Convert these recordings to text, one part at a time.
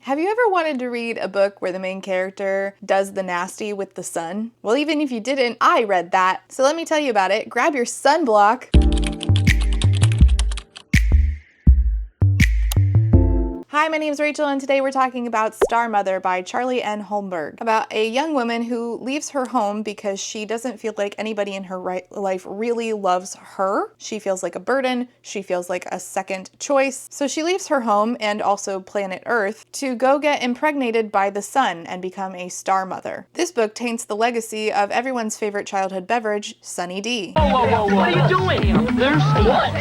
Have you ever wanted to read a book where the main character does the nasty with the sun? Well, even if you didn't, I read that. So let me tell you about it. Grab your sunblock. Hi, my name is Rachel, and today we're talking about Star Mother by Charlie N. Holmberg, about a young woman who leaves her home because she doesn't feel like anybody in her life really loves her. She feels like a burden. She feels like a second choice. So she leaves her home and also planet Earth to go get impregnated by the sun and become a star mother. This book taints the legacy of everyone's favorite childhood beverage, Sunny D. Whoa. What are you doing? There's what?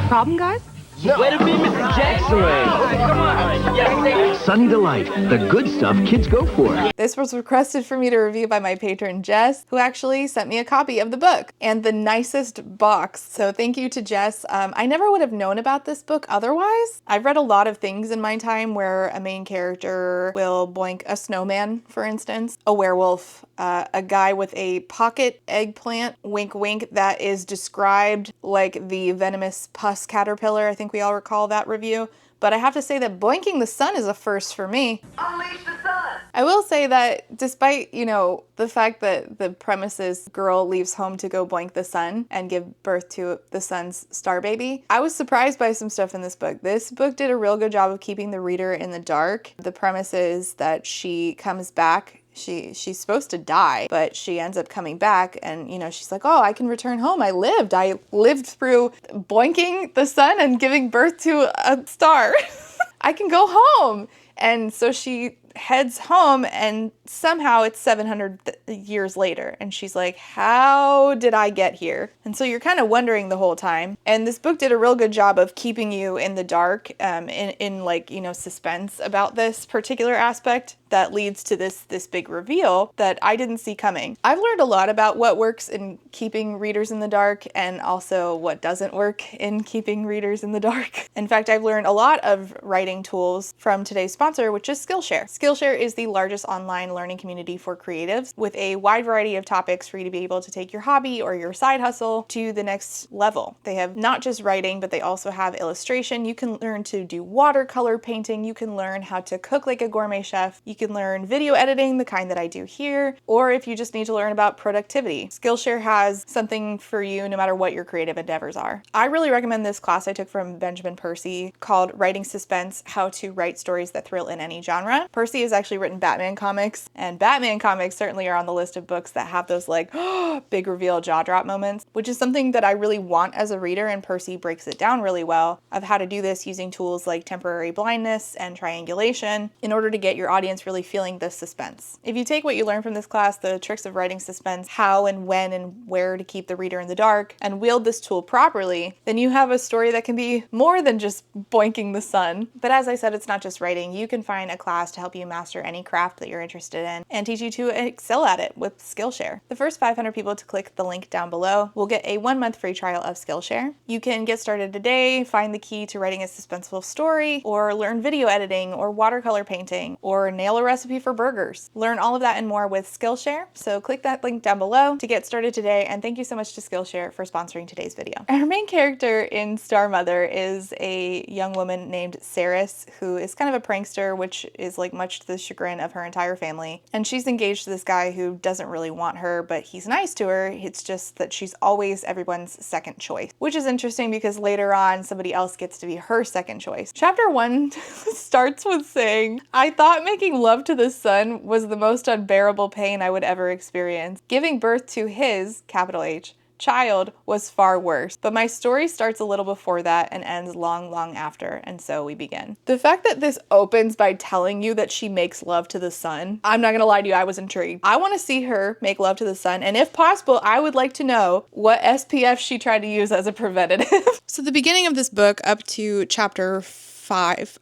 Problem, guys? No. Wait a minute, Mr. Jackson. Come on. Yes, Sunny Delight, the good stuff kids go for. This was requested for me to review by my patron Jess, who actually sent me a copy of the book and the nicest box. So thank you to Jess. I never would have known about this book otherwise. I've read a lot of things in my time where a main character will boink a snowman, for instance, a werewolf, a guy with a pocket eggplant, wink wink, that is described like the venomous pus caterpillar. I think we all recall that review. But I have to say that boinking the sun is a first for me. unleash the sun. I will say that despite, the fact that the premise is girl leaves home to go boink the sun and give birth to the sun's star baby, I was surprised by some stuff in this book. This book did a real good job of keeping the reader in the dark. The premise is that she comes back. She's supposed to die, but she ends up coming back and, she's like, oh, I can return home. I lived through boinking the sun and giving birth to a star. I can go home. And so she heads home and somehow it's 700 years later. And she's like, how did I get here? And so you're kind of wondering the whole time. And this book did a real good job of keeping you in the dark, in suspense about this particular aspect that leads to this big reveal that I didn't see coming. I've learned a lot about what works in keeping readers in the dark and also what doesn't work in keeping readers in the dark. In fact, I've learned a lot of writing tools from today's sponsor, which is Skillshare. Skillshare is the largest online learning community for creatives with a wide variety of topics for you to be able to take your hobby or your side hustle to the next level. They have not just writing, but they also have illustration. You can learn to do watercolor painting. You can learn how to cook like a gourmet chef. You can learn video editing, the kind that I do here, or if you just need to learn about productivity. Skillshare has something for you no matter what your creative endeavors are. I really recommend this class I took from Benjamin Percy called Writing Suspense: How to Write Stories That Thrill in Any Genre. Percy has actually written Batman comics, and Batman comics certainly are on the list of books that have those big reveal jaw drop moments, which is something that I really want as a reader, and Percy breaks it down really well of how to do this using tools like temporary blindness and triangulation in order to get your audience really feeling the suspense. If you take what you learn from this class, the tricks of writing suspense, how and when and where to keep the reader in the dark, and wield this tool properly, then you have a story that can be more than just boinking the sun. But as I said, it's not just writing. You can find a class to help you master any craft that you're interested in and teach you to excel at it with Skillshare. The first 500 people to click the link down below will get a 1-month free trial of Skillshare. You can get started today, find the key to writing a suspenseful story, or learn video editing, or watercolor painting, or nail a recipe for burgers. Learn all of that and more with Skillshare. So click that link down below to get started today. And thank you so much to Skillshare for sponsoring today's video. Our main character in Star Mother is a young woman named Saris, who is kind of a prankster, which is much to the chagrin of her entire family. And she's engaged to this guy who doesn't really want her, but he's nice to her. It's just that she's always everyone's second choice, which is interesting because later on somebody else gets to be her second choice. Chapter 1 starts with saying, I thought making love to the sun was the most unbearable pain I would ever experience. Giving birth to his, capital H, child was far worse. But my story starts a little before that and ends long, long after, and so we begin. The fact that this opens by telling you that she makes love to the sun, I'm not gonna lie to you, I was intrigued. I want to see her make love to the sun, and if possible, I would like to know what SPF she tried to use as a preventative. So the beginning of this book up to chapter 5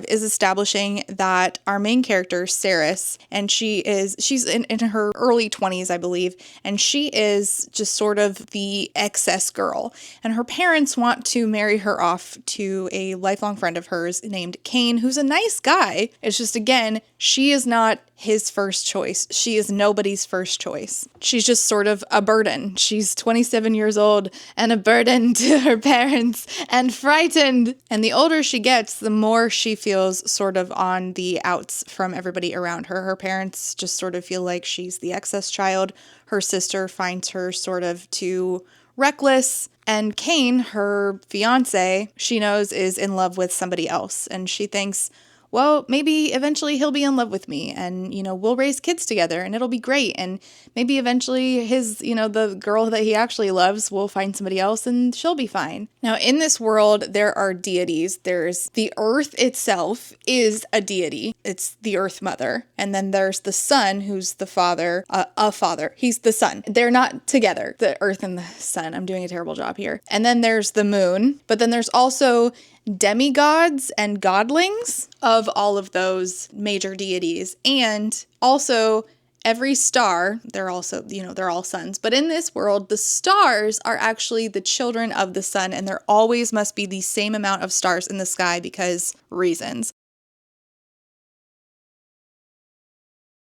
is establishing that our main character, Saris, and she's in her early 20s, I believe, and she is just sort of the excess girl. And her parents want to marry her off to a lifelong friend of hers named Kane, who's a nice guy. It's just, again, she is not his first choice. She is nobody's first choice. She's just sort of a burden. She's 27 years old and a burden to her parents and frightened. And the older she gets, the more she feels sort of on the outs from everybody around her. Her parents just sort of feel like she's the excess child. Her sister finds her sort of too reckless. And Kane, her fiance, she knows is in love with somebody else. And she thinks, well, maybe eventually he'll be in love with me and, we'll raise kids together and it'll be great. And maybe eventually his, the girl that he actually loves will find somebody else and she'll be fine. Now, in this world, there are deities. There's the earth itself is a deity. It's the earth mother. And then there's the sun, who's the father, a father. He's the sun. They're not together, the earth and the sun. I'm doing a terrible job here. And then there's the moon. But then there's also demigods and godlings of all of those major deities. And also every star, they're also, they're all suns. But in this world, the stars are actually the children of the sun, and there always must be the same amount of stars in the sky because reasons.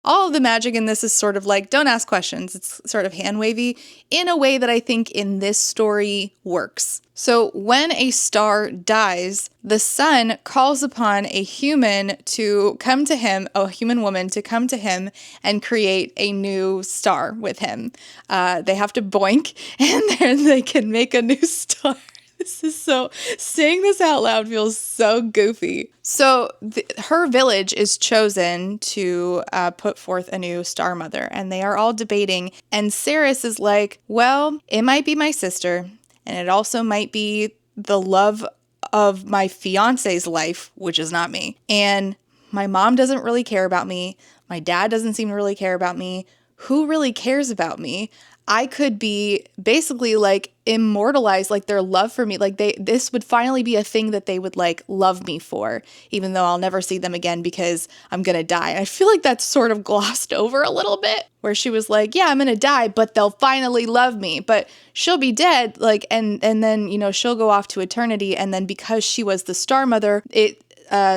All of the magic in this is sort of like, don't ask questions. It's sort of hand-wavy in a way that I think in this story works. So when a star dies, the sun calls upon a human to come to him, a human woman to come to him and create a new star with him. They have to boink and then they can make a new star. This is so, saying this out loud feels so goofy. So her village is chosen to put forth a new star mother, and they are all debating. And Saris is like, well, it might be my sister, and it also might be the love of my fiance's life, which is not me. And my mom doesn't really care about me. My dad doesn't seem to really care about me. Who really cares about me? I could be basically like immortalized, like their love for me, like this would finally be a thing that they would like love me for, even though I'll never see them again because I'm gonna die. I feel like that's sort of glossed over a little bit, where she was like, yeah, I'm gonna die, but they'll finally love me. But she'll be dead, like, and then, she'll go off to eternity, and then because she was the star mother, it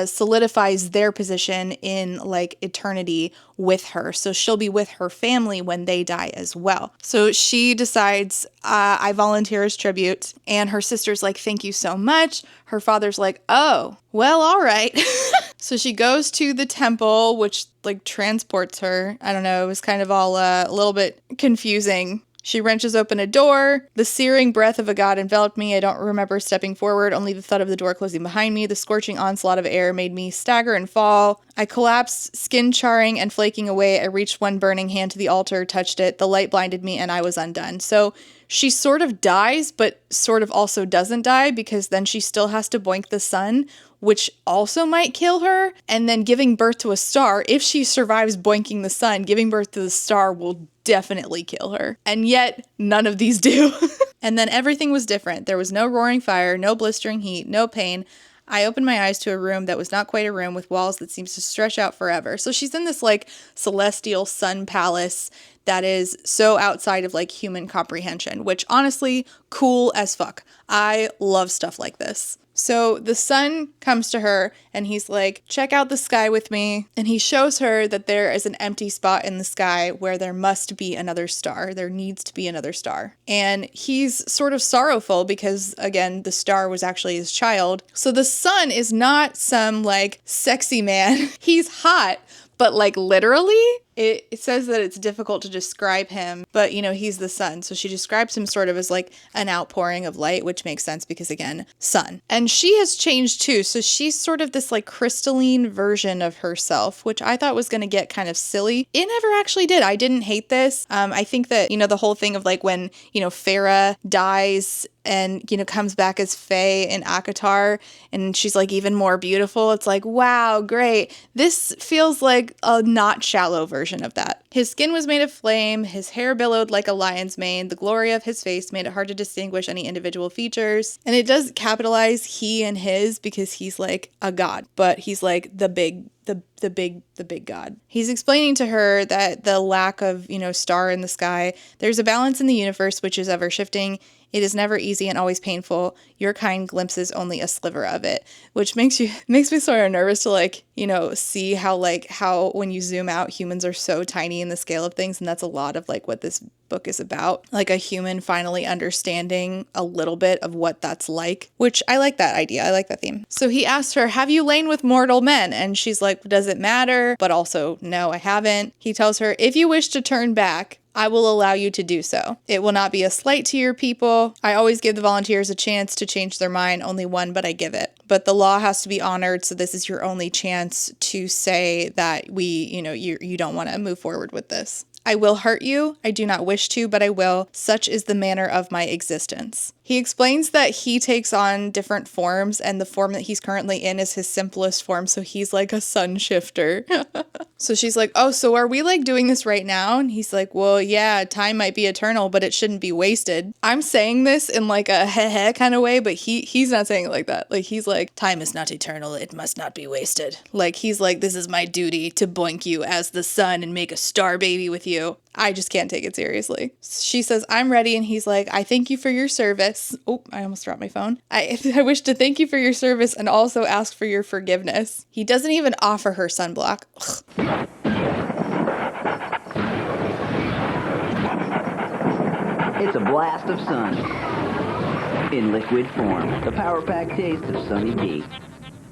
solidifies their position in like eternity with her. So she'll be with her family when they die as well. So she decides, I volunteer as tribute. And her sister's like, thank you so much. Her father's like, oh, well, all right. So she goes to the temple, which like transports her. I don't know. It was kind of all a little bit confusing. She wrenches open a door. The searing breath of a god enveloped me. I don't remember stepping forward, only the thud of the door closing behind me. The scorching onslaught of air made me stagger and fall. I collapsed, skin charring and flaking away. I reached one burning hand to the altar, touched it. The light blinded me, and I was undone. So she sort of dies, but sort of also doesn't die, because then she still has to boink the sun, which also might kill her. And then giving birth to a star, if she survives boinking the sun, giving birth to the star will definitely kill her. And yet, none of these do. And then everything was different. There was no roaring fire, no blistering heat, no pain. I opened my eyes to a room that was not quite a room, with walls that seems to stretch out forever. So she's in this like celestial sun palace that is so outside of like human comprehension, which honestly, cool as fuck. I love stuff like this. So the sun comes to her and he's like, check out the sky with me. And he shows her that there is an empty spot in the sky where there must be another star. There needs to be another star. And he's sort of sorrowful because, again, the star was actually his child. So the sun is not some like sexy man. He's hot, but like literally, it says that it's difficult to describe him, but he's the sun. So she describes him sort of as like an outpouring of light, which makes sense because, again, sun. And she has changed too. So she's sort of this like crystalline version of herself, which I thought was going to get kind of silly. It never actually did. I didn't hate this. I think that, the whole thing of like when, Farah dies and, comes back as Faye in Akatar, and she's like even more beautiful. It's like, wow, great. This feels like a not shallow version of that. His skin was made of flame, his hair billowed like a lion's mane, the glory of his face made it hard to distinguish any individual features. And it does capitalize he and his because he's like a god, but he's like the big god. He's explaining to her that the lack of, star in the sky, there's a balance in the universe which is ever shifting. It is never easy and always painful. Your kind glimpses only a sliver of it, which makes me sort of nervous to like, you know, see how when you zoom out, humans are so tiny in the scale of things. And that's a lot of like what this book is about, like a human finally understanding a little bit of what that's like, which I like that idea. I like that theme. So he asked her, have you lain with mortal men? And she's like, does it matter? But also, no, I haven't. He tells her, if you wish to turn back, I will allow you to do so. It will not be a slight to your people. I always give the volunteers a chance to change their mind, only one, but I give it. But the law has to be honored, so this is your only chance to say that you don't want to move forward with this. I will hurt you. I do not wish to, but I will. Such is the manner of my existence. He explains that he takes on different forms, and the form that he's currently in is his simplest form, so he's like a sun shifter. So she's like, oh, so are we like doing this right now? And he's like, well, yeah, time might be eternal, but it shouldn't be wasted. I'm saying this in like a heh kind of way, but he's not saying it like that. Like he's like, time is not eternal, it must not be wasted. Like he's like, this is my duty to boink you as the sun and make a star baby with you. I just can't take it seriously. She says, I'm ready. And he's like, I thank you for your service. Oh, I almost dropped my phone. I wish to thank you for your service and also ask for your forgiveness. He doesn't even offer her sunblock. It's a blast of sun. In liquid form. The power-packed taste of Sunny D.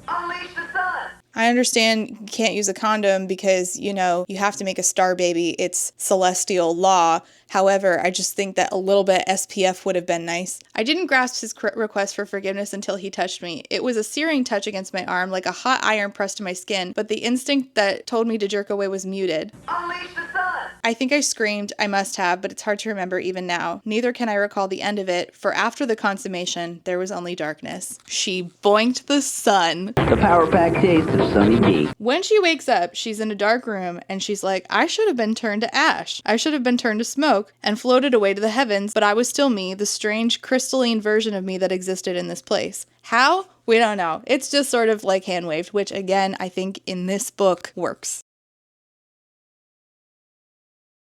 Unleash the sun! I understand you can't use a condom because, you know, you have to make a star baby. It's celestial law. However, I just think that a little bit SPF would have been nice. I didn't grasp his request for forgiveness until he touched me. It was a searing touch against my arm, like a hot iron pressed to my skin, but the instinct that told me to jerk away was muted. Unleash the sun! I think I screamed, I must have, but it's hard to remember even now. Neither can I recall the end of it, for after the consummation, there was only darkness. She boinked the sun. The power-packed taste of Sunny D. When she wakes up, she's in a dark room, and she's like, I should have been turned to ash. I should have been turned to smoke and floated away to the heavens, but I was still me, the strange crystalline version of me that existed in this place. How? We don't know. It's just sort of like hand-waved, which again, I think in this book works.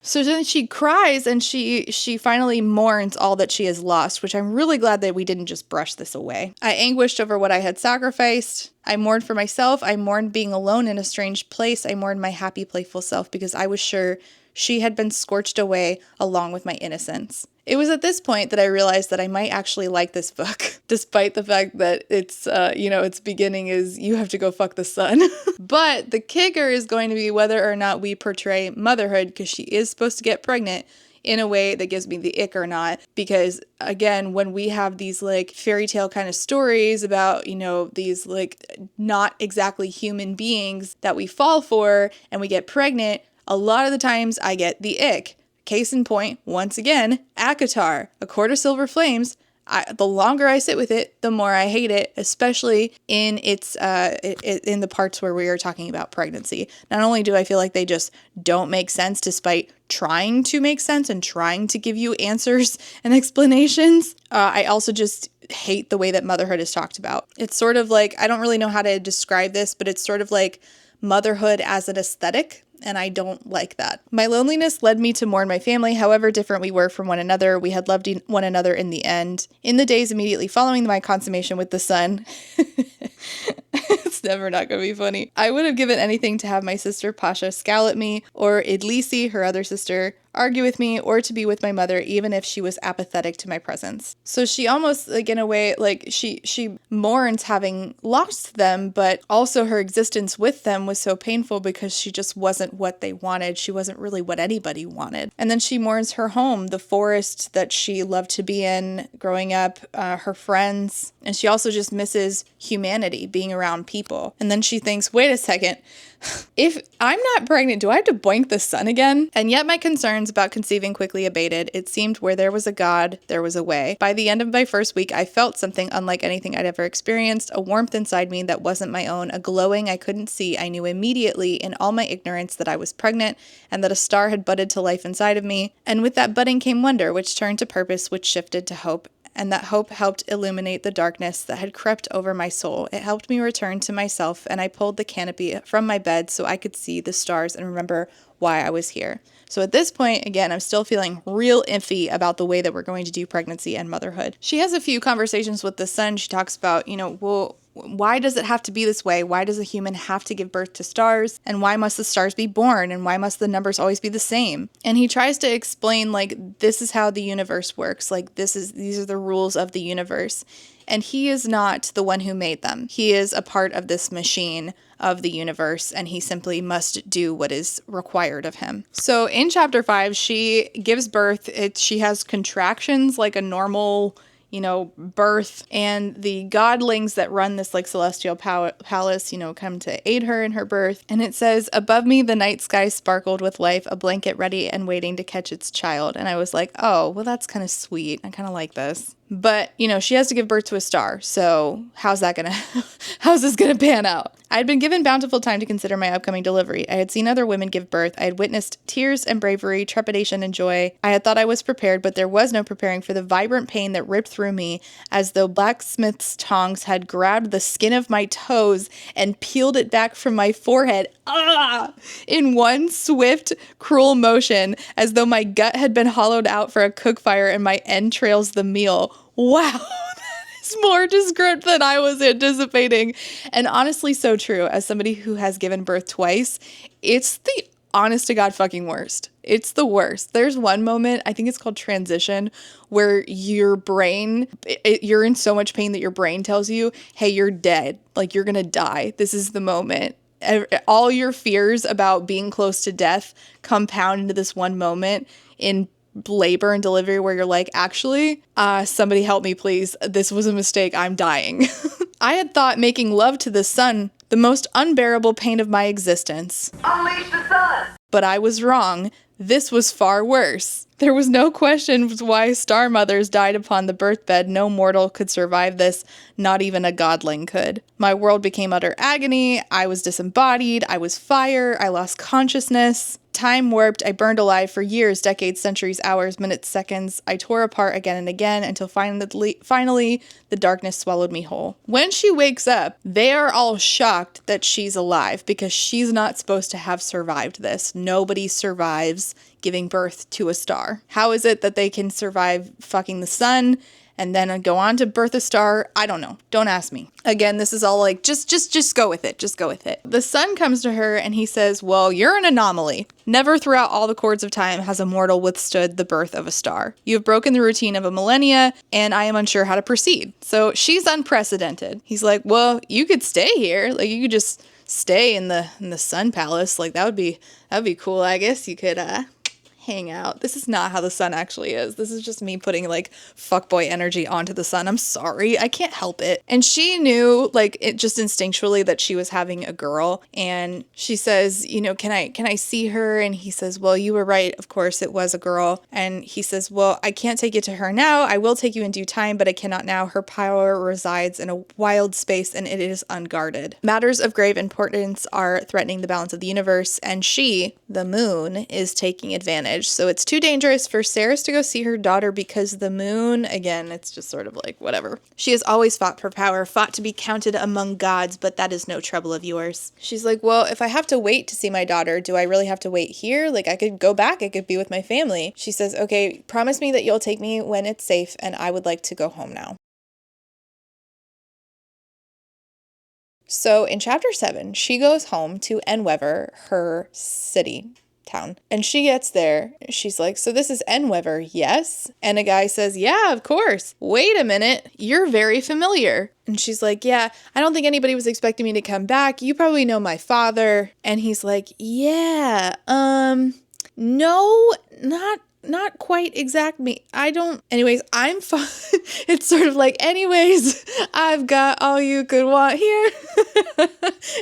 So then she cries and she finally mourns all that she has lost, which I'm really glad that we didn't just brush this away. I anguished over what I had sacrificed. I mourned for myself. I mourned being alone in a strange place. I mourned my happy, playful self because I was sure she had been scorched away along with my innocence. It was at this point that I realized that I might actually like this book, despite the fact that it's, its beginning is you have to go fuck the sun. But the kicker is going to be whether or not we portray motherhood, because she is supposed to get pregnant, in a way that gives me the ick or not. Because again, when we have these like fairy tale kind of stories about, these like not exactly human beings that we fall for and we get pregnant, a lot of the times I get the ick. Case in point, once again, ACOTAR, A Court of Silver Flames. The longer I sit with it, the more I hate it, especially in in the parts where we are talking about pregnancy. Not only do I feel like they just don't make sense despite trying to make sense and trying to give you answers and explanations, I also just hate the way that motherhood is talked about. It's sort of like, I don't really know how to describe this, but it's sort of like motherhood as an aesthetic. And I don't like that. My loneliness led me to mourn my family, however different we were from one another. We had loved one another in the end. In the days immediately following my consummation with the sun, it's never not going to be funny. I would have given anything to have my sister Pasha scowl at me, or Idlisi, her other sister, argue with me, or to be with my mother, even if she was apathetic to my presence. So she almost, like, in a way, like, she mourns having lost them, but also her existence with them was so painful because she just wasn't what they wanted. She wasn't really what anybody wanted. And then she mourns her home, the forest that she loved to be in growing up, her friends, and she also just misses humanity, being around people. And then she thinks, wait a second, if I'm not pregnant, do I have to boink the sun again? And yet my concerns about conceiving quickly abated. It seemed where there was a God, there was a way. By the end of my first week, I felt something unlike anything I'd ever experienced, a warmth inside me that wasn't my own, a glowing I couldn't see. I knew immediately in all my ignorance that I was pregnant and that a star had budded to life inside of me. And with that budding came wonder, which turned to purpose, which shifted to hope, and that hope helped illuminate the darkness that had crept over my soul. It helped me return to myself, and I pulled the canopy from my bed so I could see the stars and remember why I was here. So at this point, again, I'm still feeling real iffy about the way that we're going to do pregnancy and motherhood. She has a few conversations with the son. She talks about, well, why does it have to be this way? Why does a human have to give birth to stars? And why must the stars be born? And why must the numbers always be the same? And he tries to explain, like, this is how the universe works. Like, these are the rules of the universe. And he is not the one who made them. He is a part of this machine of the universe, and he simply must do what is required of him. So in chapter 5, she gives birth. She has contractions like a normal birth, and the godlings that run this like celestial palace, come to aid her in her birth. And it says, above me, the night sky sparkled with life, a blanket ready and waiting to catch its child. And I was like, oh, well, that's kind of sweet. I kind of like this. But, she has to give birth to a star. So how's this going to pan out? I had been given bountiful time to consider my upcoming delivery. I had seen other women give birth. I had witnessed tears and bravery, trepidation and joy. I had thought I was prepared, but there was no preparing for the vibrant pain that ripped through me as though blacksmith's tongs had grabbed the skin of my toes and peeled it back from my forehead. In one swift, cruel motion, as though my gut had been hollowed out for a cook fire and my entrails the meal. Wow, that is more descriptive than I was anticipating. And honestly, so true. As somebody who has given birth twice, it's the honest to God fucking worst. It's the worst. There's one moment, I think it's called transition, where your brain, you're in so much pain that your brain tells you, hey, you're dead. Like, you're gonna die. This is the moment. All your fears about being close to death compound into this one moment in labor and delivery where you're like, actually, somebody help me, please. This was a mistake. I'm dying. I had thought making love to the sun the most unbearable pain of my existence. Unleash the sun! But I was wrong. This was far worse. There was no question why star mothers died upon the birthbed. No mortal could survive this, not even a godling could. My world became utter agony. I was disembodied. I was fire. I lost consciousness. Time warped. I burned alive for years, decades, centuries, hours, minutes, seconds. I tore apart again and again until finally the darkness swallowed me whole. When she wakes up, they are all shocked that she's alive because she's not supposed to have survived this. Nobody survives giving birth to a star. How is it that they can survive fucking the sun and then go on to birth a star? I don't know. Don't ask me. Again, this is all like, just go with it. Just go with it. The son comes to her and he says, well, you're an anomaly. Never throughout all the chords of time has a mortal withstood the birth of a star. You have broken the routine of a millennia, and I am unsure how to proceed. So she's unprecedented. He's like, well, you could stay here. Like, you could just stay in the sun palace. Like, that'd be cool. I guess you could, hang out. This is not how the sun actually is. This is just me putting like fuckboy energy onto the sun. I'm sorry. I can't help it. And she knew, like, it just instinctually that she was having a girl. And she says, can I see her? And he says, well, you were right. Of course it was a girl. And he says, well, I can't take you to her now. I will take you in due time, but I cannot now. Her power resides in a wild space and it is unguarded. Matters of grave importance are threatening the balance of the universe. And she, the moon, is taking advantage. So it's too dangerous for Ceres to go see her daughter because the moon, again, it's just sort of like, whatever. She has always fought for power, fought to be counted among gods, but that is no trouble of yours. She's like, well, if I have to wait to see my daughter, do I really have to wait here? Like, I could go back, I could be with my family. She says, okay, promise me that you'll take me when it's safe, and I would like to go home now. So in chapter 7, she goes home to Enwever, her town. And she gets there. She's like, so this is Enwever, yes? And a guy says, yeah, of course. Wait a minute. You're very familiar. And she's like, yeah, I don't think anybody was expecting me to come back. You probably know my father. And he's like, yeah, no, not quite exact me. I don't, anyways, I'm fine. It's sort of like, anyways, I've got all you could want here.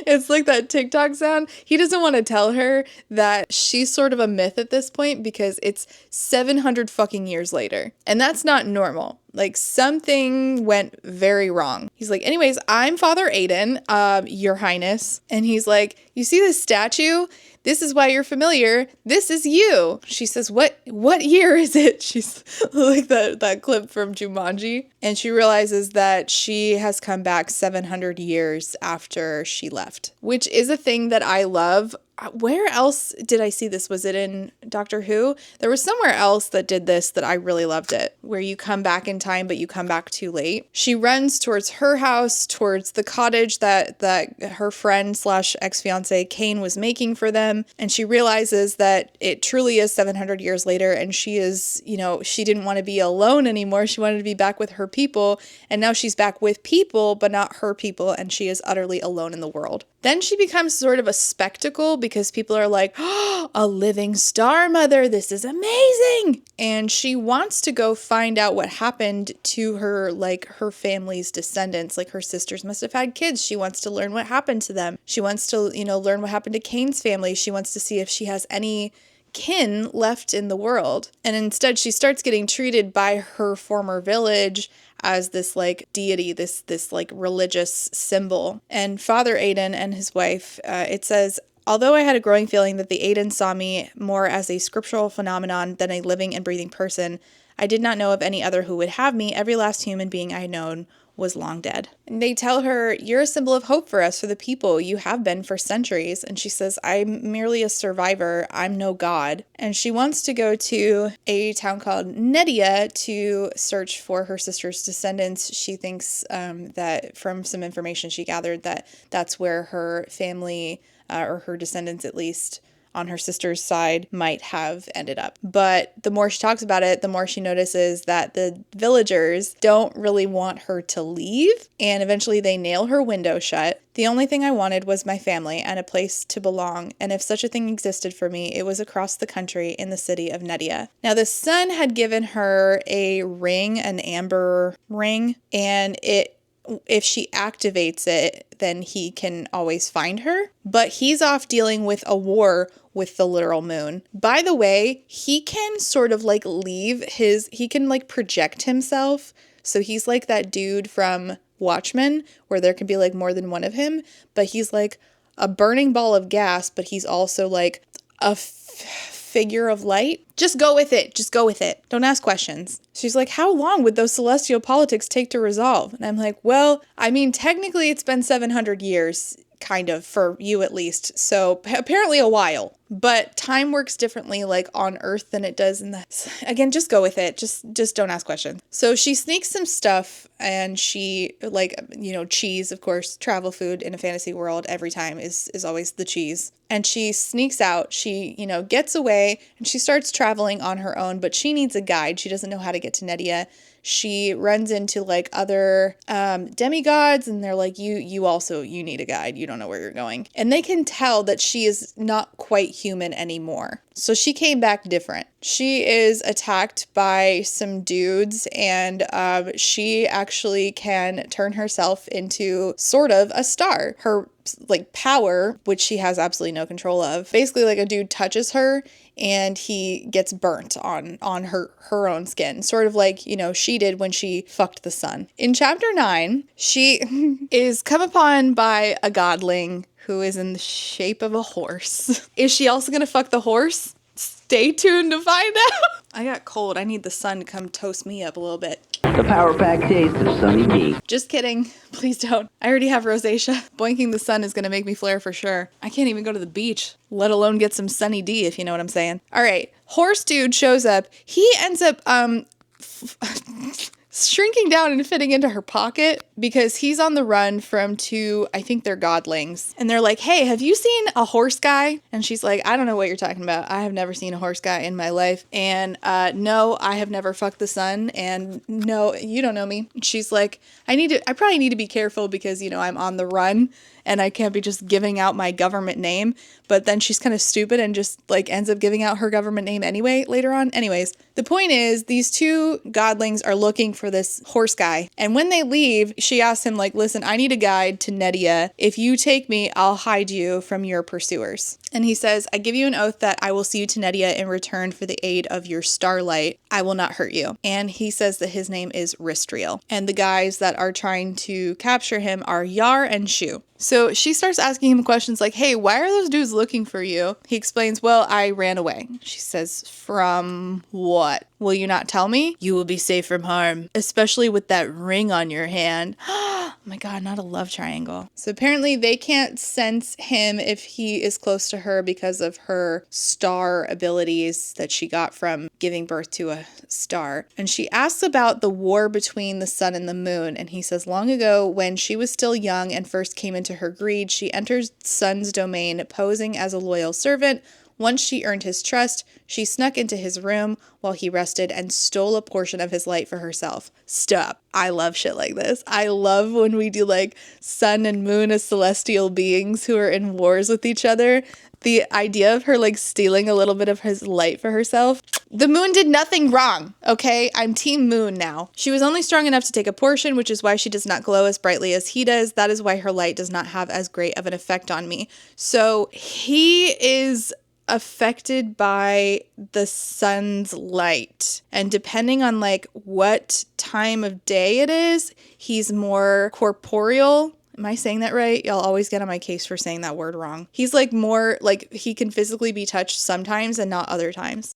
It's like that TikTok sound. He doesn't want to tell her that she's sort of a myth at this point because it's 700 fucking years later. And that's not normal. Like something went very wrong. He's like, anyways, I'm Father Aiden, Your Highness. And he's like, you see this statue? This is why you're familiar. This is you. She says, what year is it? She's like that clip from Jumanji. And she realizes that she has come back 700 years after she left, which is a thing that I love. Where else did I see this? Was it in Doctor Who? There was somewhere else that did this that I really loved it, where you come back in time, but you come back too late. She runs towards her house, towards the cottage that her friend / ex-fiance Kane was making for them. And she realizes that it truly is 700 years later. And she is, she didn't want to be alone anymore. She wanted to be back with her people. And now she's back with people, but not her people. And she is utterly alone in the world. Then she becomes sort of a spectacle because people are like, oh, a living star mother, this is amazing. And she wants to go find out what happened to her, like her family's descendants, like her sisters must have had kids. She wants to learn what happened to them. She wants to, learn what happened to Kane's family. She wants to see if she has any kin left in the world. And instead she starts getting treated by her former village as this like deity, this like religious symbol. And Father Aiden and his wife, it says, although I had a growing feeling that the Aiden saw me more as a scriptural phenomenon than a living and breathing person, I did not know of any other who would have me. Every last human being I had known was long dead. And they tell her, you're a symbol of hope for us, for the people. You have been for centuries. And she says, I'm merely a survivor. I'm no god. And she wants to go to a town called Nedia to search for her sister's descendants. She thinks that from some information she gathered that that's where her family, or her descendants at least, on her sister's side might have ended up. But the more she talks about it, the more she notices that the villagers don't really want her to leave, and eventually they nail her window shut. The only thing I wanted was my family and a place to belong, and if such a thing existed for me, it was across the country in the city of Nedia. Now the son had given her a ring, an amber ring, and if she activates it, then he can always find her. But he's off dealing with a war with the literal moon. By the way, he can sort of like he can like project himself. So he's like that dude from Watchmen where there can be like more than one of him, but he's like a burning ball of gas, but he's also like a figure of light. Just go with it. Just go with it. Don't ask questions. She's like, how long would those celestial politics take to resolve? And I'm like, well, I mean, technically it's been 700 years, kind of, for you at least. So apparently a while. But time works differently like on Earth than it does in the... Again, just go with it. Just don't ask questions. So she sneaks some stuff and she, cheese, of course, travel food in a fantasy world every time is always the cheese. And she sneaks out. She, gets away and she starts traveling on her own, but she needs a guide. She doesn't know how to get to Nedia. She runs into like other demigods and they're like, you need a guide. You don't know where you're going. And they can tell that she is not quite human anymore. So she came back different. She is attacked by some dudes and she actually can turn herself into sort of a star. Her like power, which she has absolutely no control of. Basically like a dude touches her and he gets burnt on her own skin. Sort of like, she did when she fucked the sun. In chapter 9, she is come upon by a godling who is in the shape of a horse. Is she also gonna fuck the horse? Stay tuned to find out. I got cold. I need the sun to come toast me up a little bit. The Power Pack taste of Sunny D. Just kidding. Please don't. I already have rosacea. Boinking the sun is going to make me flare for sure. I can't even go to the beach, let alone get some Sunny D, if you know what I'm saying. All right. Horse dude shows up. He ends up shrinking down and fitting into her pocket because he's on the run from two, I think they're godlings. And they're like, hey, have you seen a horse guy? And she's like, I don't know what you're talking about. I have never seen a horse guy in my life. And no, I have never fucked the sun. And no, you don't know me. She's like, I probably need to be careful because, I'm on the run and I can't be just giving out my government name. But then she's kind of stupid and just like ends up giving out her government name anyway later on. Anyways, the point is these two godlings are looking for this horse guy. And when they leave, she asks him, like, listen, I need a guide to Nedia. If you take me, I'll hide you from your pursuers. And he says, I give you an oath that I will see you to Nedia in return for the aid of your starlight. I will not hurt you. And he says that his name is Ristriel. And the guys that are trying to capture him are Yar and Shu. So she starts asking him questions like, hey, why are those dudes looking for you? He explains, well, I ran away. She says, from what? Will you not tell me? You will be safe from harm, especially with that ring on your hand. Oh my God, not a love triangle. So apparently they can't sense him if he is close to her because of her star abilities that she got from giving birth to a star. And she asks about the war between the sun and the moon. And he says, long ago, when she was still young and first came into her greed, she entered Sun's domain posing as a loyal servant. Once she earned his trust, she snuck into his room while he rested and stole a portion of his light for herself. Stop. I love shit like this. I love when we do like sun and moon as celestial beings who are in wars with each other. The idea of her like stealing a little bit of his light for herself. The moon did nothing wrong, okay? I'm team moon now. She was only strong enough to take a portion, which is why she does not glow as brightly as he does. That is why her light does not have as great of an effect on me. So he is affected by the sun's light, and depending on like what time of day it is, he's more corporeal. Am I saying that right? Y'all always get on my case for saying that word wrong. He's like more like he can physically be touched sometimes and not other times.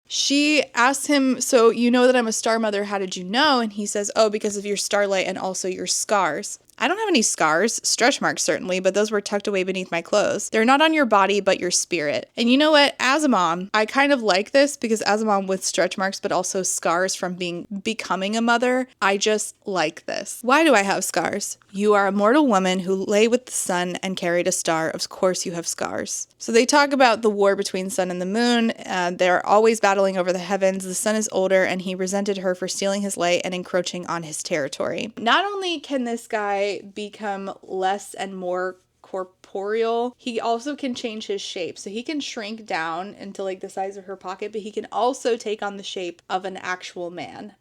She asks him, so you know that I'm a star mother, how did you know? And he says, oh, because of your starlight and also your scars. I don't have any scars, stretch marks certainly, but those were tucked away beneath my clothes. They're not on your body, but your spirit. And you know what? As a mom, I kind of like this because as a mom with stretch marks, but also scars from becoming a mother, I just like this. Why do I have scars? You are a mortal woman who lay with the sun and carried a star. Of course you have scars. So they talk about the war between sun and the moon. They're always battling over the heavens. The sun is older and he resented her for stealing his light and encroaching on his territory. Not only can this guy become less and more corporeal, he also can change his shape. So he can shrink down into like the size of her pocket, but he can also take on the shape of an actual man.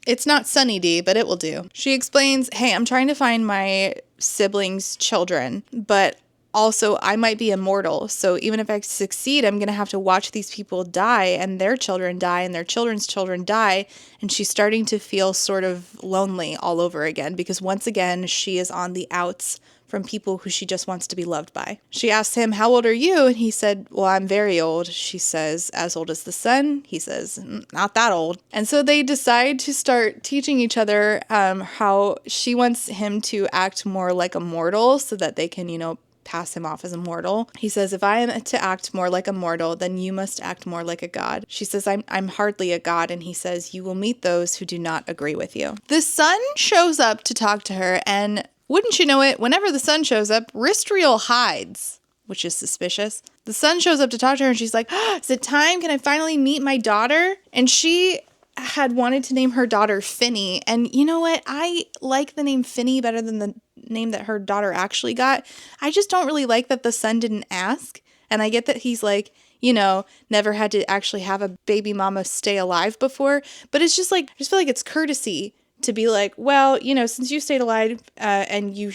It's not Sunny D, but it will do. She explains, hey, I'm trying to find my siblings' children, but also I might be immortal. So even if I succeed, I'm going to have to watch these people die and their children die and their children's children die. And she's starting to feel sort of lonely all over again because once again, she is on the outs from people who she just wants to be loved by. She asks him, how old are you? And he said, well, I'm very old. She says, as old as the sun? He says, not that old. And so they decide to start teaching each other how she wants him to act more like a mortal so that they can, pass him off as a mortal. He says, if I am to act more like a mortal, then you must act more like a god. She says, I'm hardly a god. And he says, you will meet those who do not agree with you. The sun shows up to talk to her, and wouldn't you know it, whenever the sun shows up, Ristriel hides, which is suspicious. The sun shows up to talk to her and she's like, is it time? Can I finally meet my daughter? And she had wanted to name her daughter Finny. And you know what? I like the name Finny better than the name that her daughter actually got. I just don't really like that the son didn't ask. And I get that he's like, never had to actually have a baby mama stay alive before. But it's just like, I just feel like it's courtesy to be like, well, since you stayed alive and you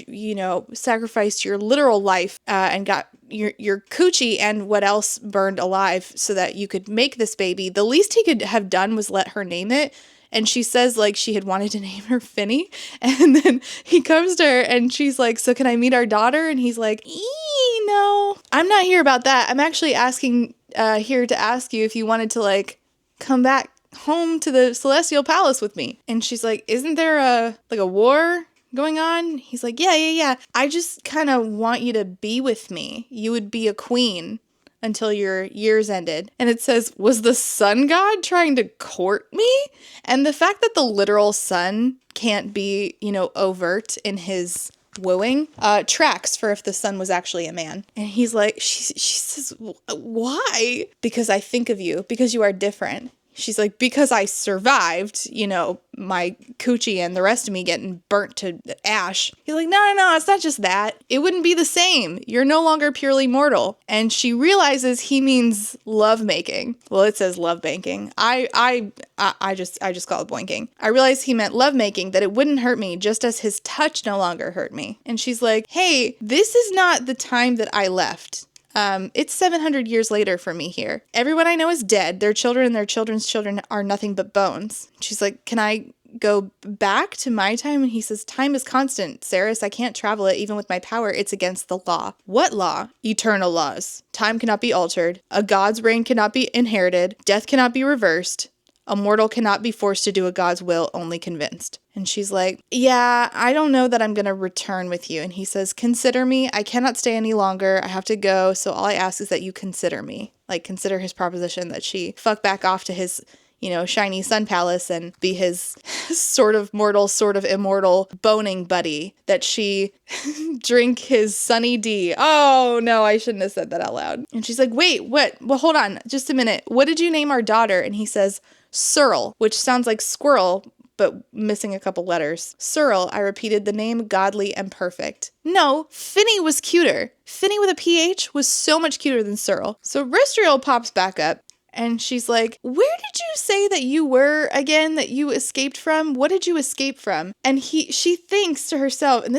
sacrificed your literal life and got your coochie and what else burned alive so that you could make this baby, the least he could have done was let her name it. And she says like she had wanted to name her Finny. And then he comes to her and she's like, so can I meet our daughter? And he's like, no, I'm not here about that. I'm actually asking here to ask you if you wanted to like come back home to the Celestial Palace with me. And she's like, isn't there a war going on? He's like, yeah. I just kind of want you to be with me. You would be a queen until your years ended. And it says, was the sun god trying to court me? And the fact that the literal sun can't be, overt in his wooing tracks for if the sun was actually a man. And he's like, she says, why? Because I think of you, because you are different. She's like, because I survived, my coochie and the rest of me getting burnt to ash. He's like, no, it's not just that. It wouldn't be the same. You're no longer purely mortal. And she realizes he means lovemaking. Well, it says love banking. I just call it boinking. I realized he meant lovemaking, that it wouldn't hurt me, just as his touch no longer hurt me. And she's like, hey, this is not the time that I left. It's 700 years later for me here. Everyone I know is dead. Their children and their children's children are nothing but bones. She's like, can I go back to my time? And he says, time is constant, Saris. I can't travel it even with my power. It's against the law. What law? Eternal laws. Time cannot be altered. A god's reign cannot be inherited. Death cannot be reversed. A mortal cannot be forced to do a god's will, only convinced. And she's like, yeah, I don't know that I'm going to return with you. And he says, consider me. I cannot stay any longer. I have to go. So all I ask is that you consider me. Like, consider his proposition that she fuck back off to his, shiny sun palace and be his sort of mortal, sort of immortal boning buddy, that she drink his Sunny D. Oh, no, I shouldn't have said that out loud. And she's like, wait, what? Well, hold on just a minute. What did you name our daughter? And he says, Searle, which sounds like squirrel, but missing a couple letters. Searle, I repeated, the name godly and perfect. No, Finny was cuter. Finny with a PH was so much cuter than Searle. So Ristriel pops back up and she's like, where did you say that you were again, that you escaped from? What did you escape from? And she thinks to herself, and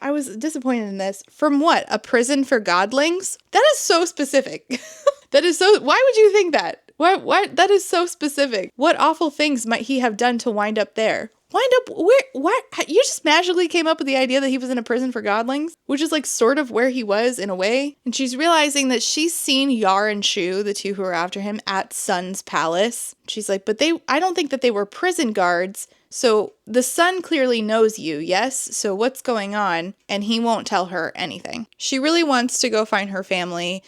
I was disappointed in this, from what? A prison for godlings? That is so specific. Why would you think that? What? That is so specific. What awful things might he have done to wind up there? Wind up where? What? You just magically came up with the idea that he was in a prison for godlings, which is like sort of where he was in a way. And she's realizing that she's seen Yar and Shu, the two who were after him, at Sun's palace. She's like, but I don't think that they were prison guards. So the Sun clearly knows you, yes? So what's going on? And he won't tell her anything. She really wants to go find her family.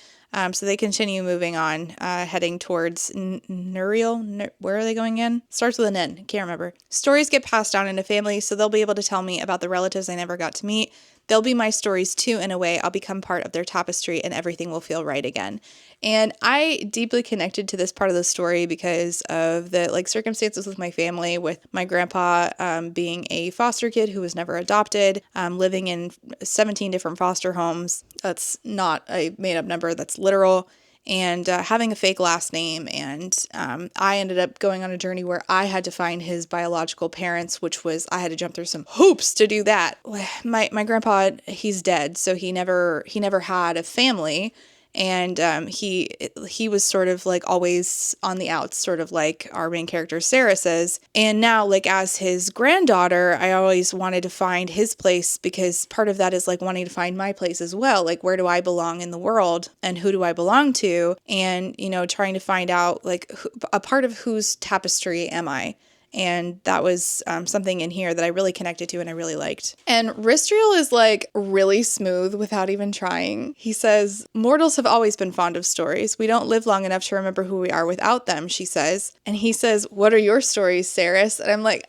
So they continue moving on, heading towards Nuriel. Where are they going again? Starts with an N. Can't remember. Stories get passed down into families, so they'll be able to tell me about the relatives I never got to meet. They'll be my stories too, in a way. I'll become part of their tapestry and everything will feel right again. And I deeply connected to this part of the story because of the circumstances with my family, with my grandpa being a foster kid who was never adopted, living in 17 different foster homes. That's not a made up number, that's literal. And having a fake last name. And I ended up going on a journey where I had to find his biological parents, which was, I had to jump through some hoops to do that. My grandpa, he's dead, so he never had a family. And he was sort of like always on the outs, sort of like our main character Sarah says. And now, like, as his granddaughter, I always wanted to find his place, because part of that is like wanting to find my place as well. Like, where do I belong in the world and who do I belong to? And, trying to find out like a part of whose tapestry am I? And that was something in here that I really connected to and I really liked. And Ristriel is like really smooth without even trying. He says, mortals have always been fond of stories. We don't live long enough to remember who we are without them, she says. And he says, what are your stories, Saris? And I'm like,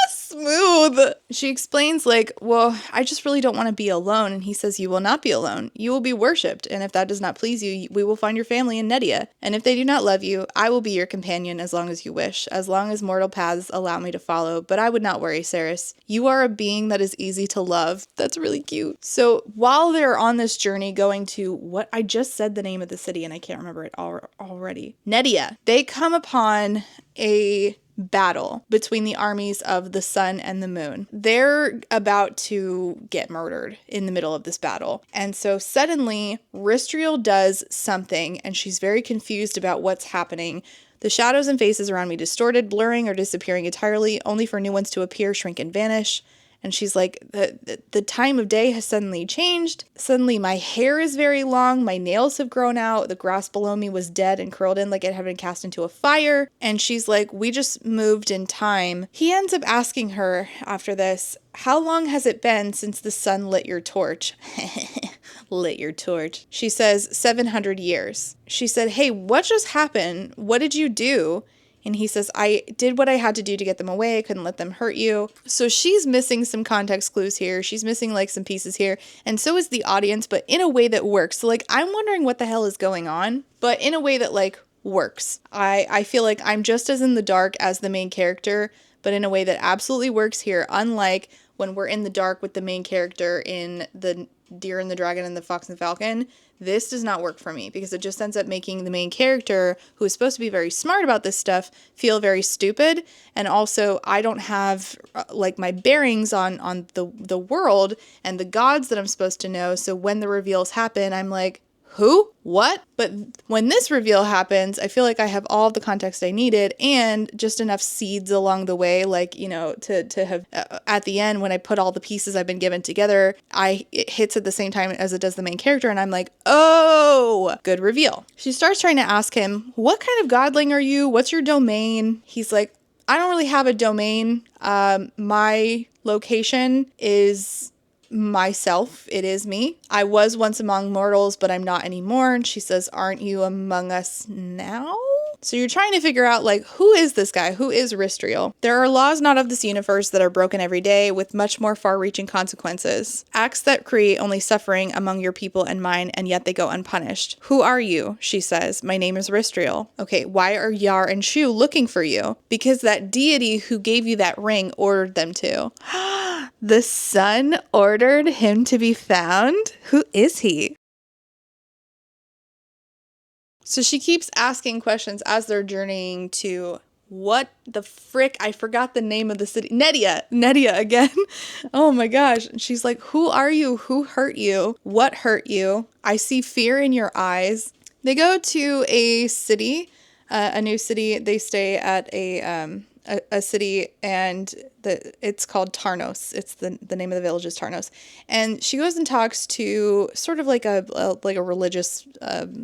smooth. She explains like, well, I just really don't want to be alone. And he says, you will not be alone. You will be worshipped. And if that does not please you, we will find your family in Nedia. And if they do not love you, I will be your companion as long as you wish, as long as mortal paths allow me to follow. But I would not worry, Saris. You are a being that is easy to love. That's really cute. So while they're on this journey going to what I just said the name of the city and I can't remember it already. Nedia. They come upon a battle between the armies of the sun and the moon. They're about to get murdered in the middle of this battle. And so suddenly Ristriel does something and she's very confused about what's happening. The shadows and faces around me distorted, blurring or disappearing entirely, only for new ones to appear, shrink, and vanish. And she's like, the time of day has suddenly changed. Suddenly my hair is very long. My nails have grown out. The grass below me was dead and curled in like it had been cast into a fire. And she's like, we just moved in time. He ends up asking her after this, how long has it been since the sun lit your torch? Lit your torch. She says, 700 years. She said, hey, what just happened? What did you do? And he says, I did what I had to do to get them away. I couldn't let them hurt you. So she's missing some context clues here. She's missing like some pieces here. And so is the audience, but in a way that works. So like, I'm wondering what the hell is going on, but in a way that like works. I feel like I'm just as in the dark as the main character, but in a way that absolutely works here, unlike when we're in the dark with the main character in The Deer and the Dragon and the Fox and the Falcon. This does not work for me because it just ends up making the main character, who is supposed to be very smart about this stuff, feel very stupid. And also, I don't have like my bearings on the world and the gods that I'm supposed to know. So when the reveals happen, I'm like, who? What? But when this reveal happens, I feel like I have all the context I needed and just enough seeds along the way, like, you know, to have, at the end, when I put all the pieces I've been given together, it hits at the same time as it does the main character, and I'm like, oh, good reveal. She starts trying to ask him, what kind of godling are you? What's your domain? He's like, I don't really have a domain. My location is myself. It is me. I was once among mortals, but I'm not anymore. And she says, aren't you among us now? So you're trying to figure out, like, who is this guy? Who is Ristriel? There are laws not of this universe that are broken every day with much more far-reaching consequences. Acts that create only suffering among your people and mine, and yet they go unpunished. Who are you? She says. My name is Ristriel. Okay, why are Yar and Shu looking for you? Because that deity who gave you that ring ordered them to. The sun ordered him to be found? Who is he? So she keeps asking questions as they're journeying to what the frick? I forgot the name of the city. Nedia again. Oh my gosh. She's like, who are you? Who hurt you? What hurt you? I see fear in your eyes. They go to a city, a new city. They stay at a city, and it's called Tarnos. It's the name of the village is Tarnos. And she goes and talks to sort of like a religious,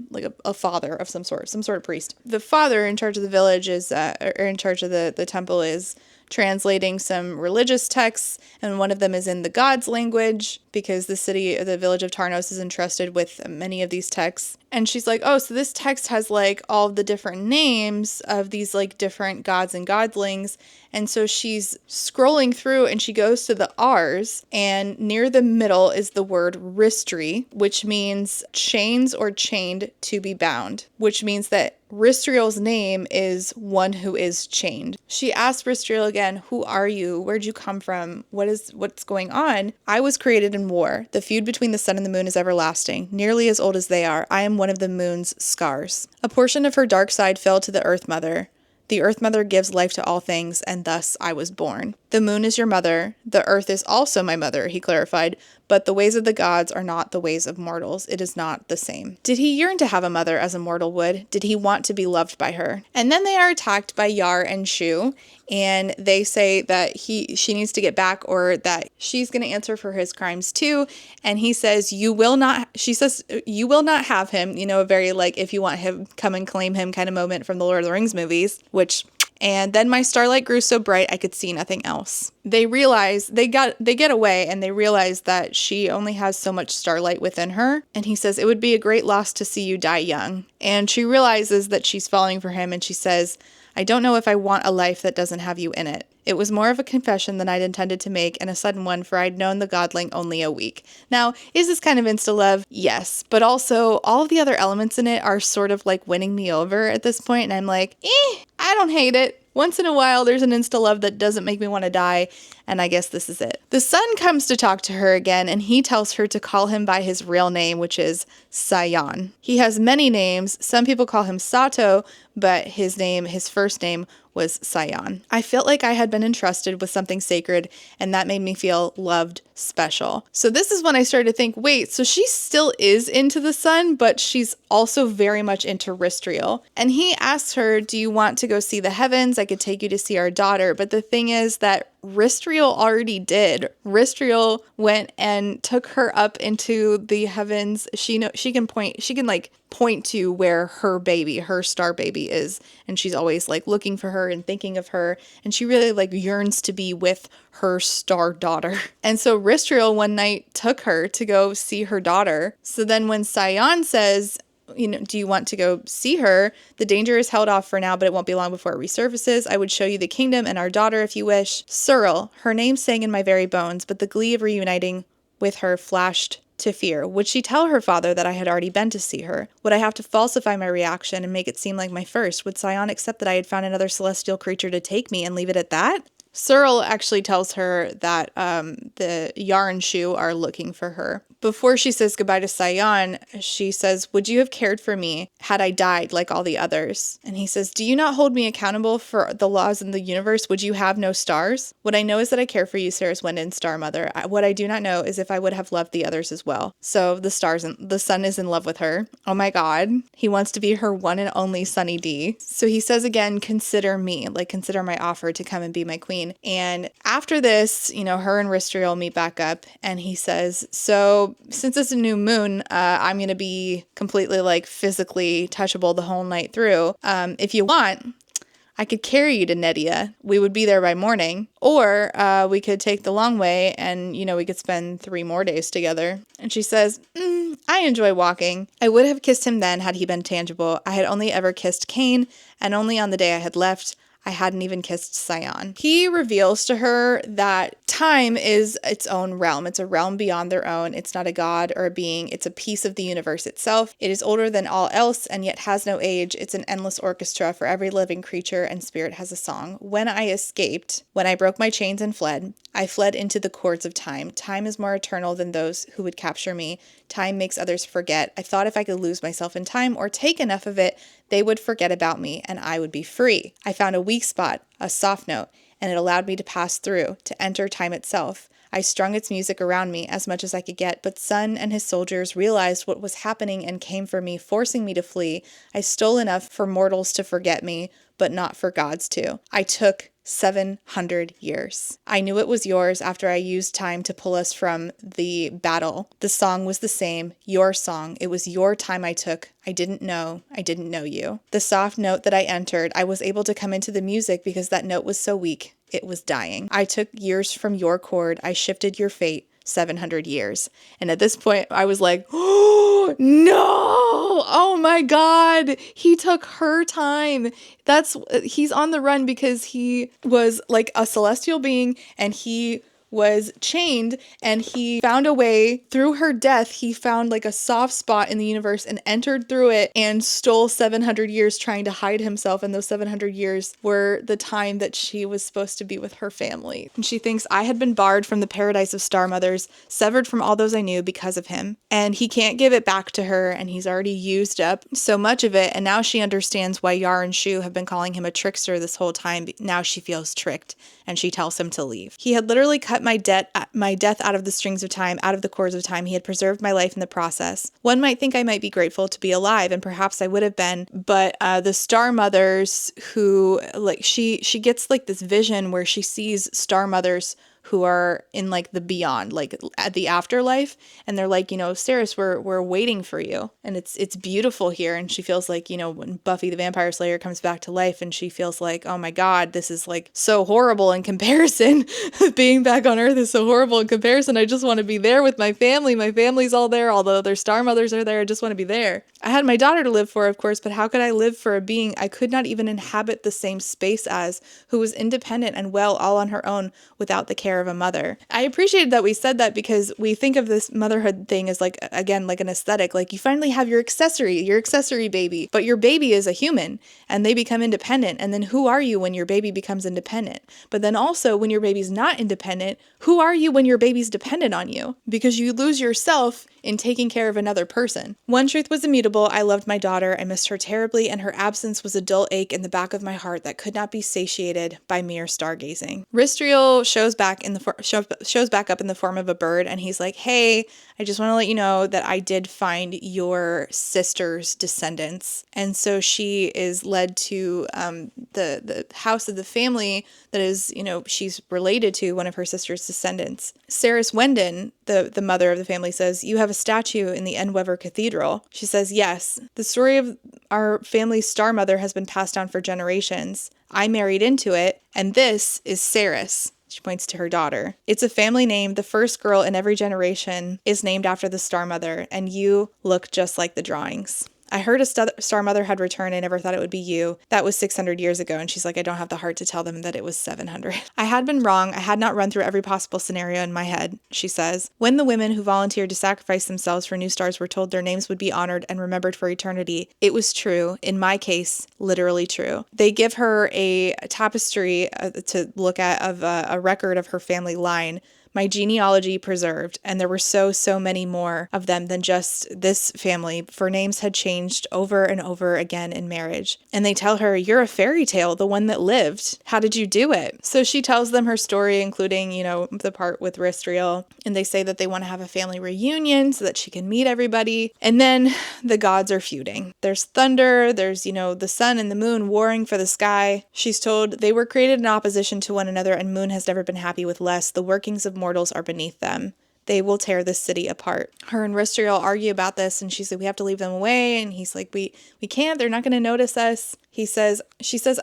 like a father of some sort of priest. The father in charge of the village is, or in charge of the temple, is translating some religious texts, and one of them is in the gods' language, because the village of Tarnos is entrusted with many of these texts. And she's like, oh, so this text has like all the different names of these like different gods and godlings. And so she's scrolling through and she goes to the R's, and near the middle is the word Ristri, which means chains or chained to be bound, which means that Ristriel's name is one who is chained. She asked Ristriel again, who are you? Where'd you come from? What's going on? I was created in war. The feud between the sun and the moon is everlasting, nearly as old as they are. I am one of the moon's scars. A portion of her dark side fell to the Earth Mother. The Earth Mother gives life to all things, and thus I was born. The moon is your mother. The earth is also my mother, he clarified, but the ways of the gods are not the ways of mortals. It is not the same. Did he yearn to have a mother as a mortal would? Did he want to be loved by her? And then they are attacked by Yar and Shu, and they say that she needs to get back, or that she's going to answer for his crimes too. And he says, she says, you will not have him, a very like, if you want him, come and claim him kind of moment from the Lord of the Rings movies, and then my starlight grew so bright I could see nothing else. They realize, they get away, and they realize that she only has so much starlight within her. And he says, it would be a great loss to see you die young. And she realizes that she's falling for him, and she says, I don't know if I want a life that doesn't have you in it. It was more of a confession than I'd intended to make, and a sudden one, for I'd known the godling only a week. Now, is this kind of insta-love? Yes. But also, all of the other elements in it are sort of like winning me over at this point, and I'm like, I don't hate it. Once in a while, there's an insta-love that doesn't make me want to die, and I guess this is it. The sun comes to talk to her again, and he tells her to call him by his real name, which is Sion. He has many names. Some people call him Sato, but his first name was Sion. I felt like I had been entrusted with something sacred, and that made me feel loved, special. So this is when I started to think, wait, so she still is into the sun, but she's also very much into Ristriel. And he asks her, do you want to go see the heavens? I could take you to see our daughter. But the thing is that Ristriel already did. Ristriel went and took her up into the heavens. She can point to where her star baby is, and she's always like looking for her and thinking of her, and she really like yearns to be with her star daughter. And so Ristriel one night took her to go see her daughter. So then when Sion says, do you want to go see her? The danger is held off for now, but it won't be long before it resurfaces. I would show you the kingdom and our daughter if you wish. Cyril, her name sang in my very bones, but the glee of reuniting with her flashed to fear? Would she tell her father that I had already been to see her? Would I have to falsify my reaction and make it seem like my first? Would Sion accept that I had found another celestial creature to take me and leave it at that? Searle actually tells her that the Yarn Shoe are looking for her. Before she says goodbye to Sion, she says, would you have cared for me had I died like all the others? And he says, do you not hold me accountable for the laws in the universe? Would you have no stars? What I know is that I care for you, Sarah's Wendon, Star Mother. What I do not know is if I would have loved the others as well. So the sun is in love with her. Oh my God. He wants to be her one and only Sunny D. So he says again, consider me, like consider my offer to come and be my queen. And after this, her and Ristriel meet back up, and he says, so since it's a new moon, I'm going to be completely like physically touchable the whole night through. If you want, I could carry you to Nedia. We would be there by morning. Or we could take the long way and, we could spend 3 more days together. And she says, I enjoy walking. I would have kissed him then had he been tangible. I had only ever kissed Cain, and only on the day I had left, I hadn't even kissed Sion. He reveals to her that time is its own realm. It's a realm beyond their own. It's not a god or a being. It's a piece of the universe itself. It is older than all else and yet has no age. It's an endless orchestra for every living creature, and spirit has a song. When I escaped, when I broke my chains and fled, I fled into the chords of time. Time is more eternal than those who would capture me. Time makes others forget. I thought if I could lose myself in time or take enough of it, they would forget about me and I would be free. I found a weak spot, a soft note, and it allowed me to pass through, to enter time itself. I strung its music around me as much as I could get, but Sun and his soldiers realized what was happening and came for me, forcing me to flee. I stole enough for mortals to forget me, but not for gods to. I took 700 years. I knew it was yours after I used time to pull us from the battle. The song was the same, your song. It was your time I took. I didn't know you. The soft note that I entered, I was able to come into the music because that note was so weak. It was dying. I took years from your chord. I shifted your fate. 700 years. And at this point, I was like, oh, no! Oh my God! He took her time. He's on the run because he was like a celestial being and he was chained, and he found a way through her death. He found like a soft spot in the universe and entered through it and stole 700 years trying to hide himself. And those 700 years were the time that she was supposed to be with her family. And she thinks, I had been barred from the paradise of star mothers, severed from all those I knew because of him. And he can't give it back to her, and he's already used up so much of it. And now she understands why Yar and Shu have been calling him a trickster this whole time. Now she feels tricked, and she tells him to leave. He had literally cut my death out of the strings of time, out of the cords of time. He had preserved my life in the process. One might think I might be grateful to be alive, and perhaps I would have been, but the star mothers who, like, she gets like this vision where she sees star mothers who are in like the beyond, like at the afterlife, and they're like, Saris, we're waiting for you, and it's beautiful here. And she feels like, when Buffy the Vampire Slayer comes back to life, and she feels like, oh my God, this is like so horrible in comparison. Being back on Earth is so horrible in comparison. I just want to be there with my family. My family's all there, although their star mothers are there. I just want to be there. I had my daughter to live for, of course, but how could I live for a being I could not even inhabit the same space as, who was independent and well all on her own without the care of a mother? I appreciated that we said that, because we think of this motherhood thing as like, again, like an aesthetic, like you finally have your accessory baby, but your baby is a human and they become independent. And then who are you when your baby becomes independent? But then also when your baby's not independent, who are you when your baby's dependent on you? Because you lose yourself in taking care of another person. One truth was immutable. I loved my daughter. I missed her terribly, and her absence was a dull ache in the back of my heart that could not be satiated by mere stargazing. Ristriel shows back up in the form of a bird, and he's like, hey, I just want to let you know that I did find your sister's descendants. And so she is led to the house of the family that is, she's related to one of her sister's descendants. Saris Wendon, the mother of the family, says, you have a statue in the Enwever Cathedral. She says, yes, the story of our family's star mother has been passed down for generations. I married into it, and this is Saris. She points to her daughter. It's a family name. The first girl in every generation is named after the star mother, and you look just like the drawings. I heard a star mother had returned. I never thought it would be you. That was 600 years ago. And she's like, I don't have the heart to tell them that it was 700. I had been wrong. I had not run through every possible scenario in my head, she says. When the women who volunteered to sacrifice themselves for new stars were told their names would be honored and remembered for eternity, it was true. In my case, literally true. They give her a tapestry to look at of a record of her family line, my genealogy preserved, and there were so many more of them than just this family, for names had changed over and over again in marriage. And they tell her, you're a fairy tale, the one that lived. How did you do it? So she tells them her story, including, the part with Ristriel, and they say that they want to have a family reunion so that she can meet everybody. And then the gods are feuding. There's thunder, there's, the sun and the moon warring for the sky. She's told they were created in opposition to one another, and moon has never been happy with less. The workings of mortals are beneath them. They will tear this city apart. Her and Ristriel argue about this, and she's like, we have to leave them away. And he's like, we can't, they're not going to notice us. She says,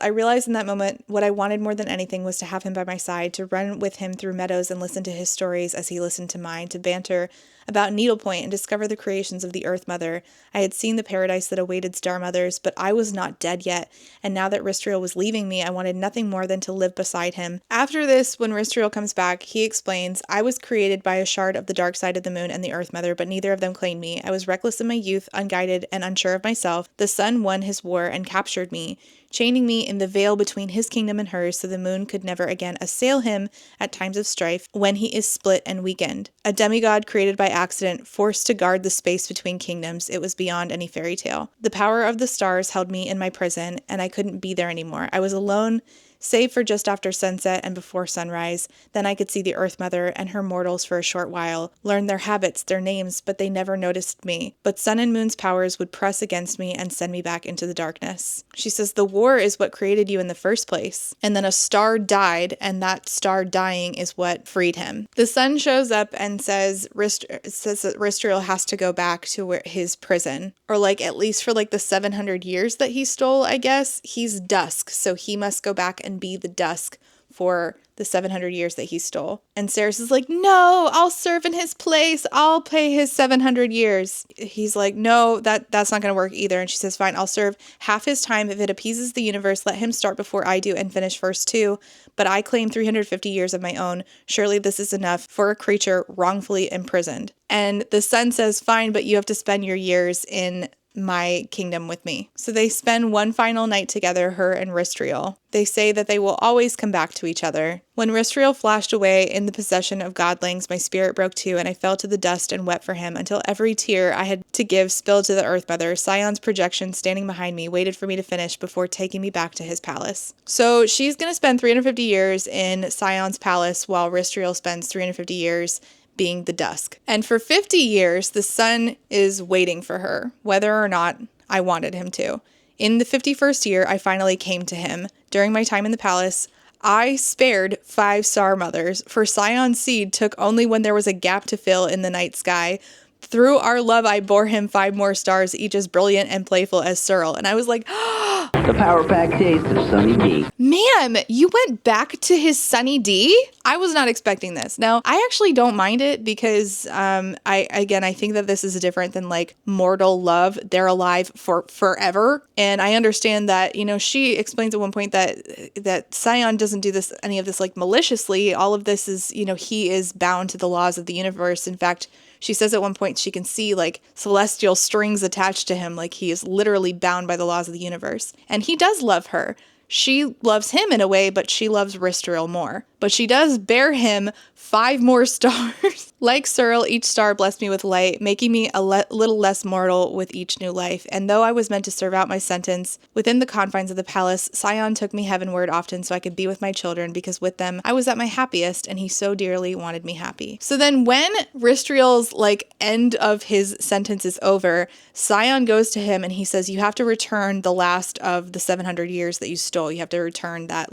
I realized in that moment what I wanted more than anything was to have him by my side, to run with him through meadows and listen to his stories as he listened to mine, to banter about needlepoint and discover the creations of the Earth Mother. I had seen the paradise that awaited star mothers, but I was not dead yet, and now that Ristriel was leaving me, I wanted nothing more than to live beside him. After this, when Ristriel comes back, he explains, I was created by a shard of the dark side of the moon and the Earth Mother, but neither of them claimed me. I was reckless in my youth, unguided and unsure of myself. The sun won his war and captured me, chaining me in the veil between his kingdom and hers, so the moon could never again assail him at times of strife when he is split and weakened. A demigod created by accident, forced to guard the space between kingdoms. It was beyond any fairy tale. The power of the stars held me in my prison, and I couldn't be there anymore. I was alone, save for just after sunset and before sunrise. Then I could see the Earth Mother and her mortals for a short while, learn their habits, their names, but they never noticed me. But sun and moon's powers would press against me and send me back into the darkness. She says, the war is what created you in the first place. And then a star died, and that star dying is what freed him. The sun shows up and says that Ristriel has to go back to his prison, or at least for the 700 years that he stole, I guess. He's dusk, so he must go back and be the dusk for the 700 years that he stole. And Ceres is like, no, I'll serve in his place. I'll pay his 700 years. He's like, no, that's not going to work either. And she says, fine, I'll serve half his time. If it appeases the universe, let him start before I do and finish first too. But I claim 350 years of my own. Surely this is enough for a creature wrongfully imprisoned. And the sun says, fine, but you have to spend your years in my kingdom with me. So they spend one final night together, her and Ristriel. They say that they will always come back to each other. When Ristriel flashed away in the possession of godlings, my spirit broke too, and I fell to the dust and wept for him until every tear I had to give spilled to the Earth Mother. Sion's projection, standing behind me, waited for me to finish before taking me back to his palace. So she's going to spend 350 years in Sion's palace while Ristriel spends 350 years being the dusk. And for 50 years, the sun is waiting for her, whether or not I wanted him to. In the 51st year, I finally came to him. During my time in the palace, I spared 5 star mothers, for Sion's seed took only when there was a gap to fill in the night sky. Through our love, I bore him 5 more stars, each as brilliant and playful as Searle. And I was like, The Power Pack taste of Sunny D. Ma'am, you went back to his Sunny D? I was not expecting this. Now, I actually don't mind it because, I think that this is different than mortal love. They're alive for forever. And I understand that, she explains at one point that Sion doesn't do any of this maliciously. All of this is, he is bound to the laws of the universe. In fact, she says at one point she can see celestial strings attached to him, he is literally bound by the laws of the universe. And he does love her. She loves him in a way, but she loves Ristriel more. But she does bear him 5 more stars. Like Searle, each star blessed me with light, making me a little less mortal with each new life. And though I was meant to serve out my sentence within the confines of the palace, Sion took me heavenward often so I could be with my children, because with them I was at my happiest, and he so dearly wanted me happy. So then when Ristriel's end of his sentence is over, Sion goes to him and he says, you have to return the last of the 700 years that you stole. You have to return that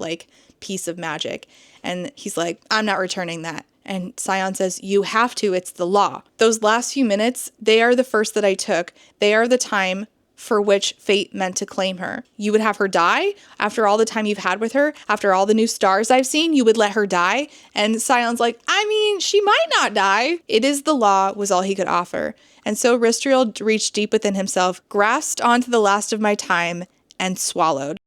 piece of magic. And he's like, I'm not returning that. And Sion says, you have to, it's the law. Those last few minutes, they are the first that I took. They are the time for which fate meant to claim her. You would have her die after all the time you've had with her, after all the new stars I've seen, you would let her die? And Sion's like, I mean, she might not die. It is the law, was all he could offer. And so Ristriel reached deep within himself, grasped onto the last of my time, and swallowed.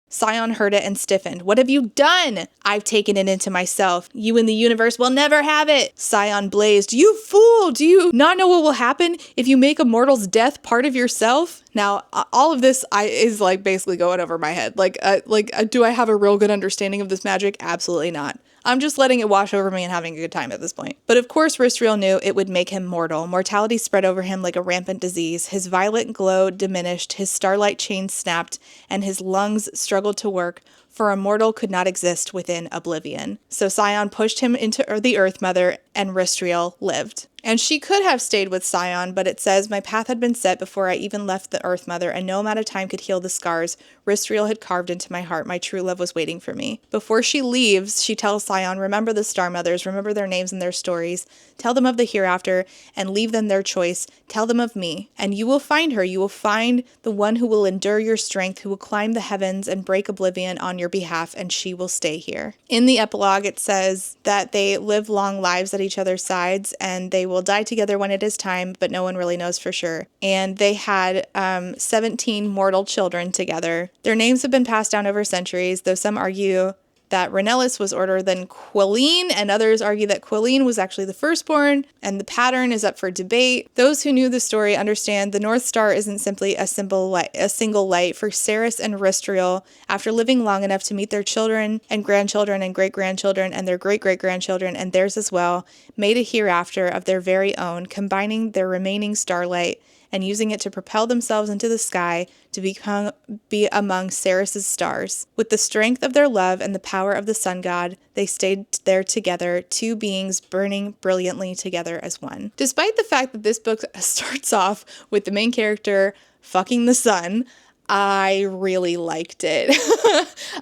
Sion heard it and stiffened. What have you done? I've taken it into myself. You and the universe will never have it. Sion blazed. You fool! Do you not know what will happen if you make a mortal's death part of yourself? Now, all of this is like basically going over my head. Do I have a real good understanding of this magic? Absolutely not. I'm just letting it wash over me and having a good time at this point. But of course, Ristriel knew it would make him mortal. Mortality spread over him like a rampant disease. His violet glow diminished, his starlight chain snapped, and his lungs struggled to work, for a mortal could not exist within oblivion. So Sion pushed him into the Earth Mother, and Ristriel lived. And she could have stayed with Sion, but it says, my path had been set before I even left the Earth Mother, and no amount of time could heal the scars Ristriel had carved into my heart. My true love was waiting for me. Before she leaves, she tells Sion, remember the Star Mothers, remember their names and their stories. Tell them of the hereafter, and leave them their choice. Tell them of me, and you will find her. You will find the one who will endure your strength, who will climb the heavens and break oblivion on your behalf, and she will stay here. In the epilogue, it says that they live long lives at each other's sides, and they will die together when it is time, but no one really knows for sure. And they had 17 mortal children together. Their names have been passed down over centuries, though some argue that Ranellis was older than Quilleen, and others argue that Quilleen was actually the firstborn, and the pattern is up for debate. Those who knew the story understand the North Star isn't simply a single light. For Ceres and Ristriel, after living long enough to meet their children and grandchildren and great-grandchildren and their great-great-grandchildren and theirs as well, made a hereafter of their very own, combining their remaining starlight and using it to propel themselves into the sky to be among Ceres' stars. With the strength of their love and the power of the sun god, they stayed there together, two beings burning brilliantly together as one. Despite the fact that this book starts off with the main character fucking the sun, I really liked it.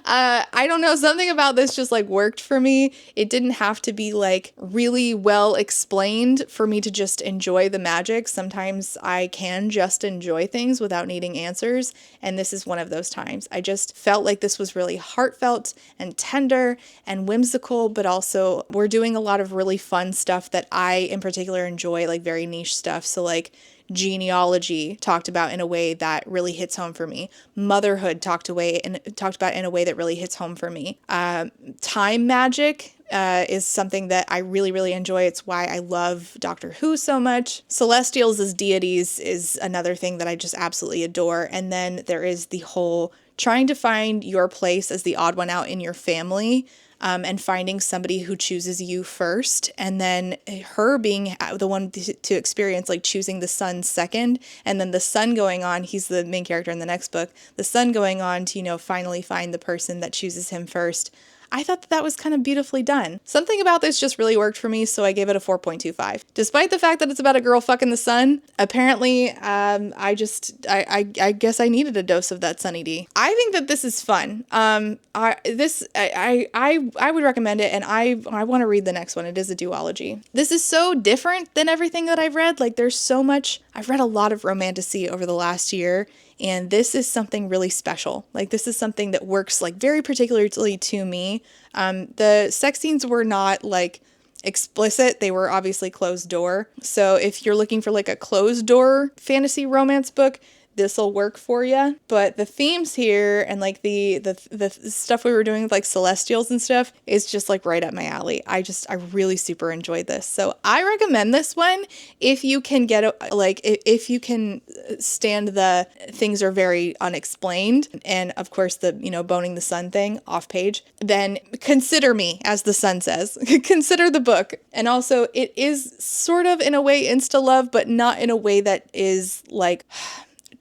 I don't know, something about this just like worked for me. It didn't have to be like really well explained for me to just enjoy the magic. Sometimes I can just enjoy things without needing answers, and this is one of those times. I just felt like this was really heartfelt and tender and whimsical, but also we're doing a lot of really fun stuff that I in particular enjoy, like very niche stuff. So like genealogy talked about in a way that really hits home for me. Motherhood talked about in a way that really hits home for me. Time magic is something that I really, really enjoy. It's why I love Doctor Who so much. Celestials as deities is another thing that I just absolutely adore. And then there is the whole trying to find your place as the odd one out in your family. And finding somebody who chooses you first, and then her being the one to experience like choosing the sun second, and then the sun going on, he's the main character in the next book, the sun going on to, finally find the person that chooses him first. I thought that was kind of beautifully done. Something about this just really worked for me, so I gave it a 4.25. Despite the fact that it's about a girl fucking the sun, apparently, I guess I needed a dose of that Sunny D. I think that this is fun. I would recommend it, and I want to read the next one. It is a duology. This is so different than everything that I've read. Like, there's so much. I've read a lot of romantasy over the last year, and this is something really special. Like, this is something that works, like, very particularly to me. The sex scenes were not, like, explicit. They were obviously closed door. So if you're looking for, like, a closed door fantasy romance book, this'll work for you. But the themes here and like the stuff we were doing with like celestials and stuff is just like right up my alley. I really super enjoyed this. So I recommend this one if you can if you can stand the things are very unexplained, and of course the boning the sun thing off page, then consider me, as the sun says. Consider the book. And also it is sort of in a way insta love, but not in a way that is like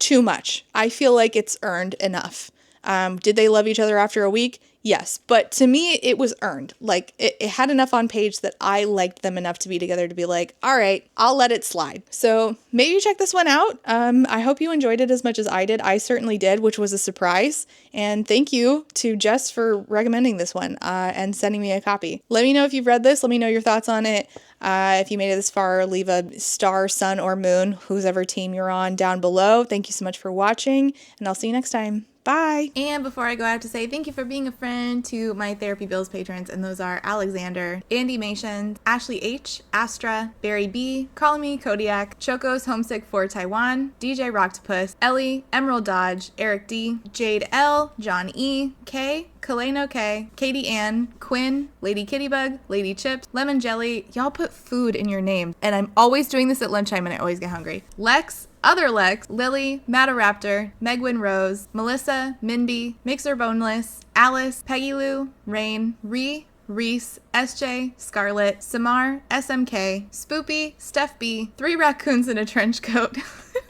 too much. I feel like it's earned enough. Did they love each other after a week? Yes, but to me, it was earned. Like, it had enough on page that I liked them enough to be together to be like, all right, I'll let it slide. So maybe check this one out. I hope you enjoyed it as much as I did. I certainly did, which was a surprise. And thank you to Jess for recommending this one and sending me a copy. Let me know if you've read this. Let me know your thoughts on it. If you made it this far, leave a star, sun, or moon, whoever team you're on, down below. Thank you so much for watching, and I'll see you next time. Bye. And before I go, I have to say thank you for being a friend to my Therapy Bills patrons, and those are Alexander, Andy Mason, Ashley H, Astra, Barry B, Call Me Kodiak, Choco's Homesick for Taiwan, DJ Rocktopus, Ellie, Emerald Dodge, Eric D, Jade L, John E, K, Kaleno K, Katie Ann, Quinn, Lady Kittybug, Lady Chips, Lemon Jelly. Y'all put food in your name, and I'm always doing this at lunchtime and I always get hungry. Lex, Other Lex, Lily, Mataraptor, Megwin Rose, Melissa, Mindy, Mixer Boneless, Alice, Peggy Lou, Rain, Reese, SJ, Scarlett, Samar, SMK, Spoopy, Steph B, 3 raccoons in a trench coat,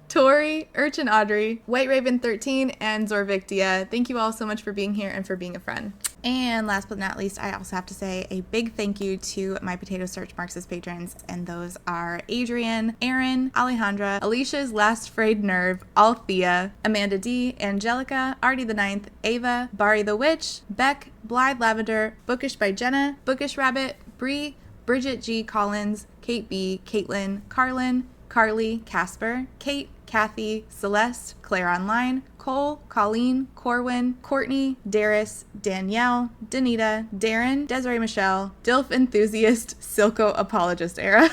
Tori, Urchin Audrey, White Raven 13, and Zorvictia. Thank you all so much for being here and for being a friend. And last but not least, I also have to say a big thank you to my Potato Search Marxist patrons, and those are Adrian, Aaron, Alejandra, Alicia's Last Frayed Nerve, Althea, Amanda D, Angelica, Artie the Ninth, Ava, Bari the Witch, Beck, Blythe Lavender, Bookish by Jenna, Bookish Rabbit, Bree, Bridget G. Collins, Kate B, Caitlin, Carlin, Carly, Casper, Kate, Kathy, Celeste, Claire Online, Cole, Colleen, Corwin, Courtney, Darius, Danielle, Danita, Darren, Desiree Michelle, DILF Enthusiast, Silco Apologist Era.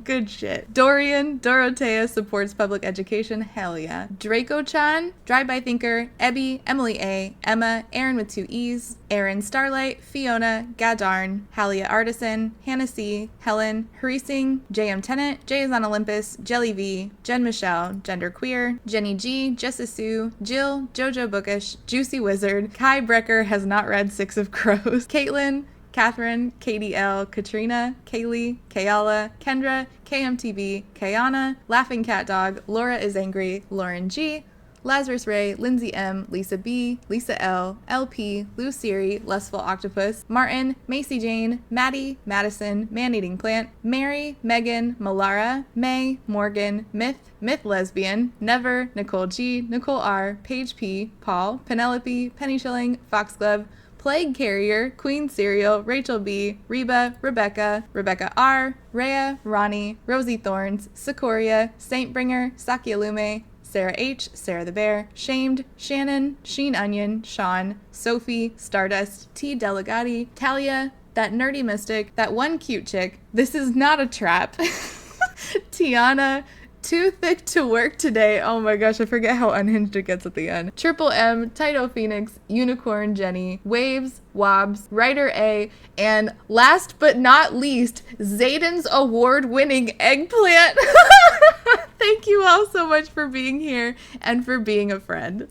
Good shit. Dorian, Dorothea supports public education. Hell yeah. Draco-chan, Drive-By Thinker, Ebby, Emily A, Emma, Aaron with 2 E's, Aaron Starlight, Fiona, Gadarn, Halia Artisan, Hannah C, Helen, Harising, JM Tennant, Jay is on Olympus, Jelly V, Jen Michelle, Genderqueer, Jenny G, Jessa Sue, Jill, Jojo Bookish, Juicy Wizard, Kai Brecker has not read Six of Crows, Caitlin, Catherine, Katie L, Katrina, Kaylee, Kayala, Kendra, KMTV, Kayana, Laughing Cat Dog, Laura is Angry, Lauren G, Lazarus Ray, Lindsay M, Lisa B, Lisa L, LP, Lou Siri, Lustful Octopus, Martin, Macy Jane, Maddie, Madison, Man-Eating Plant, Mary, Megan, Malara, May, Morgan, Myth Lesbian, Never, Nicole G, Nicole R, Paige P, Paul, Penelope, Penny Shilling, Foxglove, Plague Carrier, Queen Cereal, Rachel B, Reba, Rebecca, Rebecca R, Rhea, Ronnie, Rosie Thorns, Sikoria, Saintbringer, Sakyalume, Sarah H, Sarah the Bear, Shamed, Shannon, Sheen Onion, Sean, Sophie, Stardust, T Delegati, Talia, That Nerdy Mystic, That One Cute Chick, This Is Not a Trap, Tiana, Too Thick to Work Today. Oh my gosh, I forget how unhinged it gets at the end. Triple M, Taito Phoenix, Unicorn Jenny, Waves, Wobbs, Writer A, and last but not least, Zayden's award-winning Eggplant. Thank you all so much for being here and for being a friend.